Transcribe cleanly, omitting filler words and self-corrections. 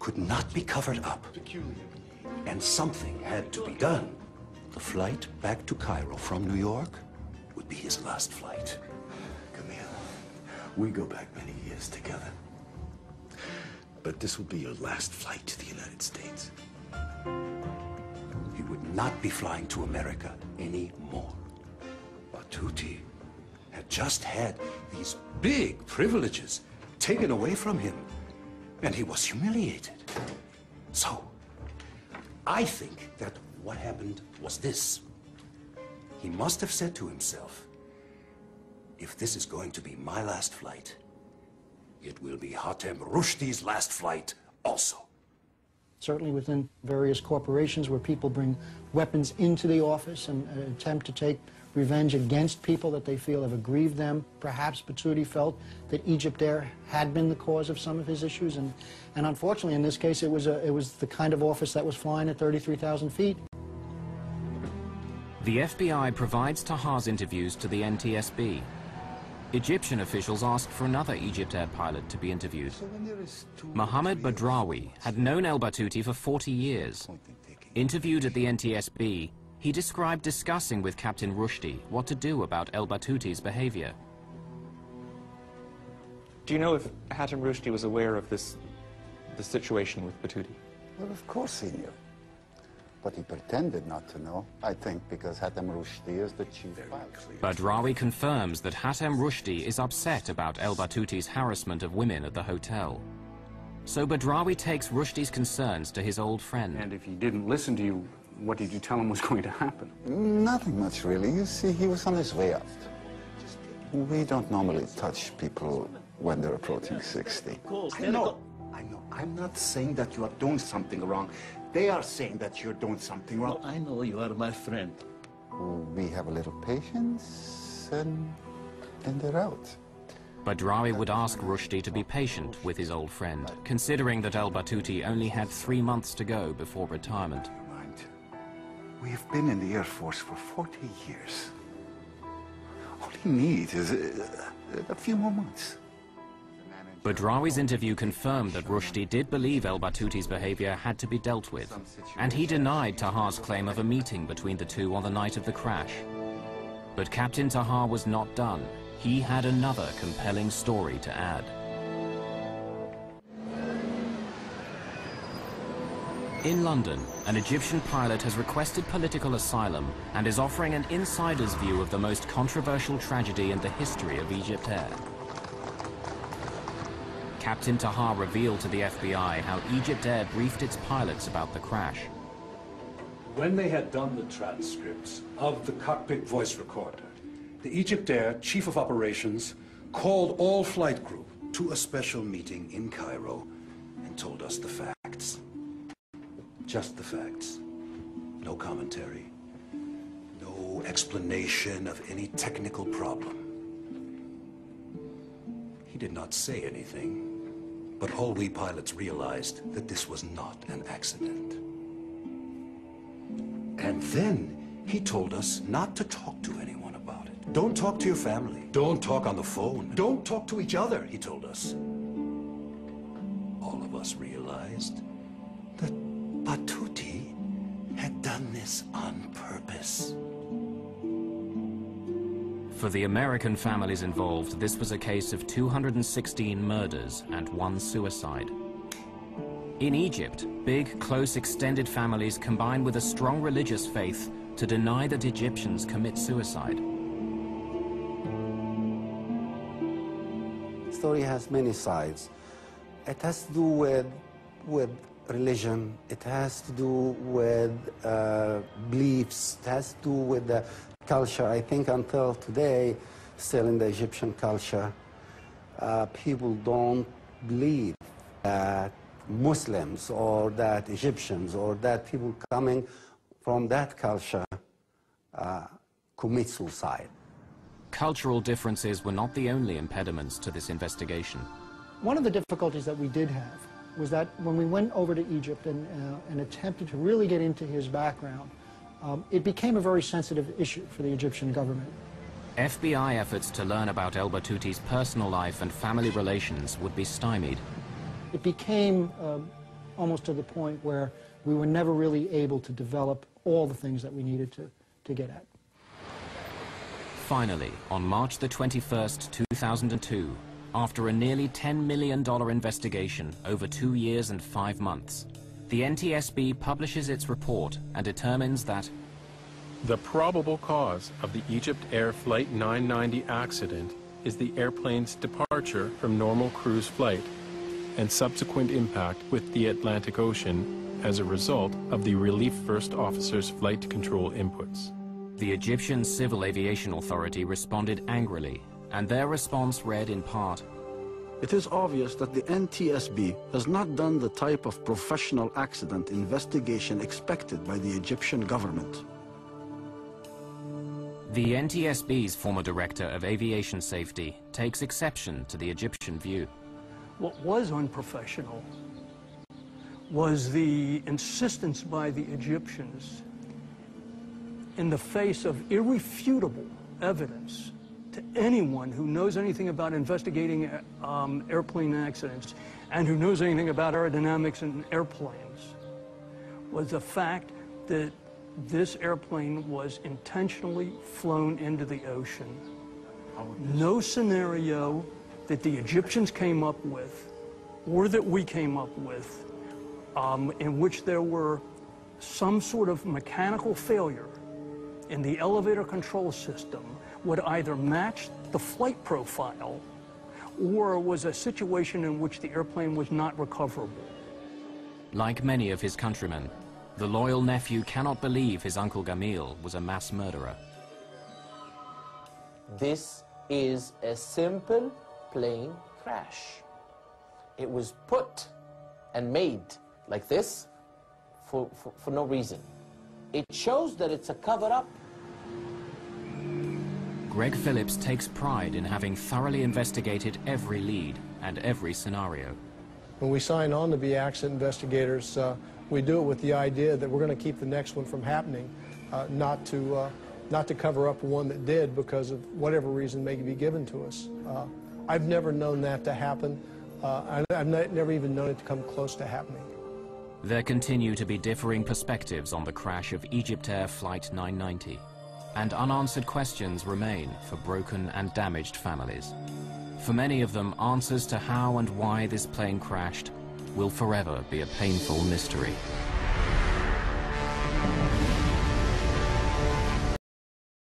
could not be covered up. And something had to be done. The flight back to Cairo from New York would be his last flight. Camille, we go back many years together. But this will be your last flight to the United States. He would not be flying to America anymore. Batuti had just had these big privileges taken away from him, and he was humiliated. So, I think that what happened was this. He must have said to himself, if this is going to be my last flight, it will be Hatem Rushdi's last flight also. Certainly within various corporations where people bring weapons into the office and attempt to take revenge against people that they feel have aggrieved them. Perhaps Batuti felt that Egyptair had been the cause of some of his issues, and unfortunately in this case it was the kind of office that was flying at 33,000 feet. The FBI provides Tahar's interviews to the NTSB. Egyptian officials asked for another Egyptair pilot to be interviewed. Mohammed Badrawi had known El Batuti for 40 years. Interviewed at the NTSB, he described discussing with Captain Rushdie what to do about El Batuti's behavior. Do you know if Hatem Rushdie was aware of the situation with Batuti? Well, of course he knew. But he pretended not to know, I think, because Hatem Rushdie is the chief pilot. Badrawi confirms that Hatem Rushdie is upset about El Batuti's harassment of women at the hotel. So Badrawi takes Rushdie's concerns to his old friend. And if he didn't listen to you, what did you tell him was going to happen? Nothing much, really. You see, he was on his way out. We don't normally touch people when they're approaching 60. I know. I'm not saying that you are doing something wrong. They are saying that you're doing something wrong. I know you are my friend. We have a little patience, and they're out. Badrawi would ask Rushdie to be patient with his old friend, considering that El Batuti only had 3 months to go before retirement. We've been in the Air Force for 40 years. All he needs is a few more months. Badrawi's interview confirmed that Rushdie did believe El Batuti's behavior had to be dealt with, and he denied Tahar's claim of a meeting between the two on the night of the crash. But Captain Tahar was not done. He had another compelling story to add. In London, an Egyptian pilot has requested political asylum and is offering an insider's view of the most controversial tragedy in the history of Egyptair. Captain Tahar revealed to the FBI how Egyptair briefed its pilots about the crash. When they had done the transcripts of the cockpit voice recorder, the Egyptair Chief of Operations called all flight group to a special meeting in Cairo and told us the facts. Just the facts. No commentary. No explanation of any technical problem. He did not say anything, but all we pilots realized that this was not an accident. And then he told us not to talk to anyone about it. Don't talk to your family. Don't talk on the phone. Don't talk to each other, he told us. All of us realized that Batuti had done this on purpose. For the American families involved, this was a case of 216 murders and 1 suicide. In Egypt, big, close, extended families combine with a strong religious faith to deny that Egyptians commit suicide. The story has many sides. It has to do with religion. It has to do with beliefs. It has to do with the culture. I think until today, still in the Egyptian culture, people don't believe that Muslims or that Egyptians or that people coming from that culture commit suicide. Cultural differences were not the only impediments to this investigation. One of the difficulties that we did have was that when we went over to Egypt and attempted to really get into his background, it became a very sensitive issue for the Egyptian government. FBI efforts to learn about El Batuti's personal life and family relations would be stymied. It became almost to the point where we were never really able to develop all the things that we needed to get at. Finally, on March the 21st, 2002, after a nearly $10 million investigation over 2 years and 5 months, the NTSB publishes its report and determines that the probable cause of the Egypt Air Flight 990 accident is the airplane's departure from normal cruise flight and subsequent impact with the Atlantic Ocean as a result of the Relief First Officer's flight control inputs. the Egyptian Civil Aviation Authority responded angrily, and their response read in part, "It is obvious that the NTSB has not done the type of professional accident investigation expected by the Egyptian government." The NTSB's former director of aviation safety takes exception to the Egyptian view. What was unprofessional was the insistence by the Egyptians, in the face of irrefutable evidence to anyone who knows anything about investigating airplane accidents and who knows anything about aerodynamics in airplanes, was the fact that this airplane was intentionally flown into the ocean. No scenario that the Egyptians came up with, or that we came up with, in which there were some sort of mechanical failure in the elevator control system would either match the flight profile or was a situation in which the airplane was not recoverable. Like many of his countrymen, the loyal nephew cannot believe his uncle Gamil was a mass murderer. This is a simple plane crash. It was put and made like this for no reason. It shows that it's a cover-up. Greg Phillips takes pride in having thoroughly investigated every lead and every scenario. When we sign on to be accident investigators, we do it with the idea that we're going to keep the next one from happening, not to cover up one that did because of whatever reason may be given to us. I've never known that to happen. I've never even known it to come close to happening. There continue to be differing perspectives on the crash of EgyptAir Flight 990, and unanswered questions remain for broken and damaged families. For many of them, answers to how and why this plane crashed will forever be a painful mystery.